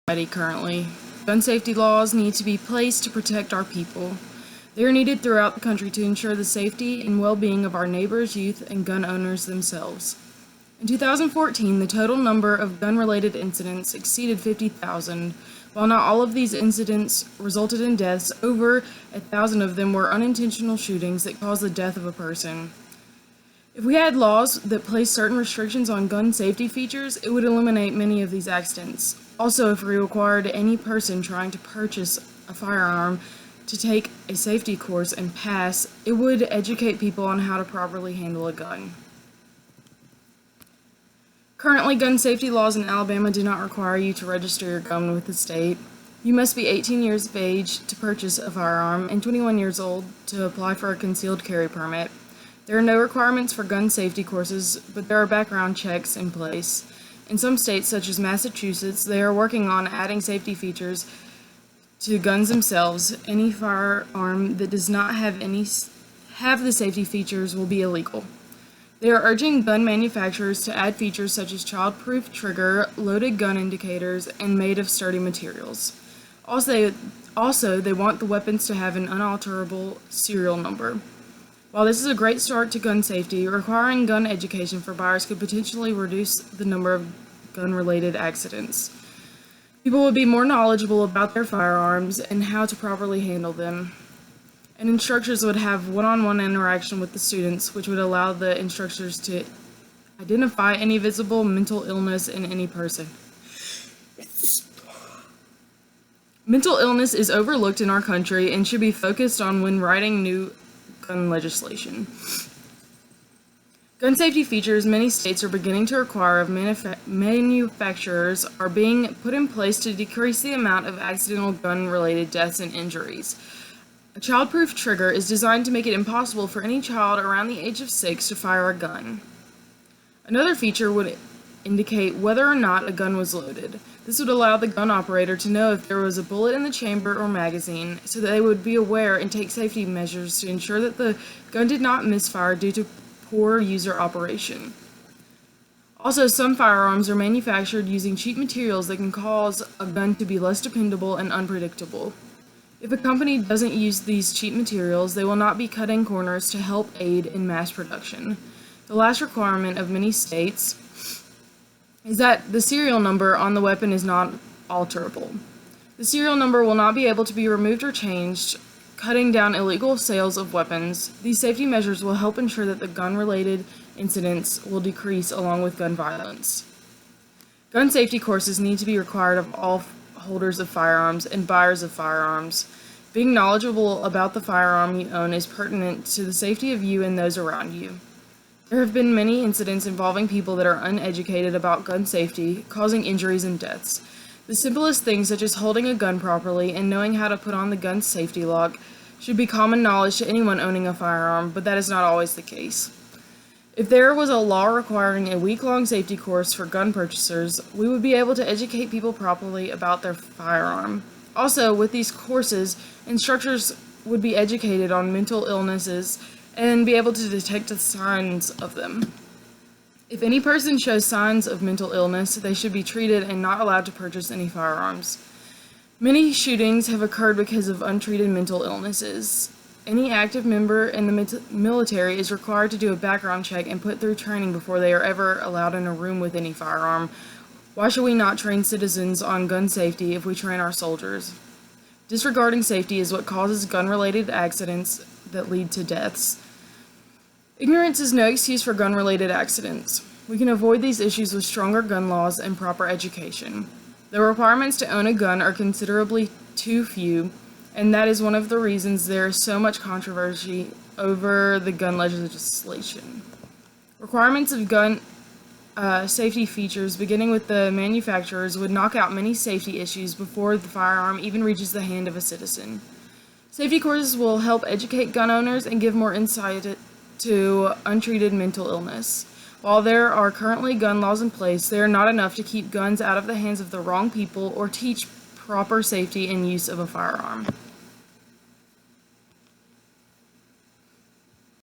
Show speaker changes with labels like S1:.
S1: society currently. Gun safety laws need to be placed to protect our people. They are needed throughout the country to ensure the safety and well-being of our neighbors, youth, and gun owners themselves. In 2014, the total number of gun-related incidents exceeded 50,000. While not all of these incidents resulted in deaths, over 1,000 of them were unintentional shootings that caused the death of a person. If we had laws that placed certain restrictions on gun safety features, it would eliminate many of these accidents. Also, if we required any person trying to purchase a firearm to take a safety course and pass, it would educate people on how to properly handle a gun. Currently, gun safety laws in Alabama do not require you to register your gun with the state. You must be 18 years of age to purchase a firearm and 21 years old to apply for a concealed carry permit. There are no requirements for gun safety courses, but there are background checks in place. In some states, such as Massachusetts, they are working on adding safety features to guns themselves. Any firearm that does not have the safety features will be illegal. They are urging gun manufacturers to add features such as child-proof trigger, loaded gun indicators, and made of sturdy materials. Also, they want the weapons to have an unalterable serial number. While this is a great start to gun safety, requiring gun education for buyers could potentially reduce the number of gun-related accidents. People would be more knowledgeable about their firearms and how to properly handle them. And instructors would have one-on-one interaction with the students, which would allow the instructors to identify any visible mental illness in any person. Mental illness is overlooked in our country and should be focused on when writing new gun legislation. Gun safety features many states are beginning to require of manufacturers are being put in place to decrease the amount of accidental gun-related deaths and injuries. A child-proof trigger is designed to make it impossible for any child around the age of 6 to fire a gun. Another feature would indicate whether or not a gun was loaded. This would allow the gun operator to know if there was a bullet in the chamber or magazine, so that they would be aware and take safety measures to ensure that the gun did not misfire due to poor user operation. Also, some firearms are manufactured using cheap materials that can cause a gun to be less dependable and unpredictable. If a company doesn't use these cheap materials, they will not be cutting corners to help aid in mass production. The last requirement of many states is that the serial number on the weapon is not alterable. The serial number will not be able to be removed or changed, cutting down illegal sales of weapons. These safety measures will help ensure that the gun-related incidents will decrease along with gun violence. Gun safety courses need to be required of all holders of firearms and buyers of firearms. Being knowledgeable about the firearm you own is pertinent to the safety of you and those around you. There have been many incidents involving people that are uneducated about gun safety, causing injuries and deaths. The simplest things, such as holding a gun properly and knowing how to put on the gun's safety lock, should be common knowledge to anyone owning a firearm, but that is not always the case. If there was a law requiring a week-long safety course for gun purchasers, we would be able to educate people properly about their firearm. Also, with these courses, instructors would be educated on mental illnesses and be able to detect the signs of them. If any person shows signs of mental illness, they should be treated and not allowed to purchase any firearms. Many shootings have occurred because of untreated mental illnesses. Any active member in the military is required to do a background check and put through training before they are ever allowed in a room with any firearm. Why should we not train citizens on gun safety if we train our soldiers? Disregarding safety is what causes gun-related accidents that lead to deaths. Ignorance is no excuse for gun-related accidents. We can avoid these issues with stronger gun laws and proper education. The requirements to own a gun are considerably too few, and that is one of the reasons there is so much controversy over the gun legislation. Requirements of gun safety features, beginning with the manufacturers, would knock out many safety issues before the firearm even reaches the hand of a citizen. Safety courses will help educate gun owners and give more insight to untreated mental illness. While there are currently gun laws in place, they are not enough to keep guns out of the hands of the wrong people or teach proper safety and use of a firearm.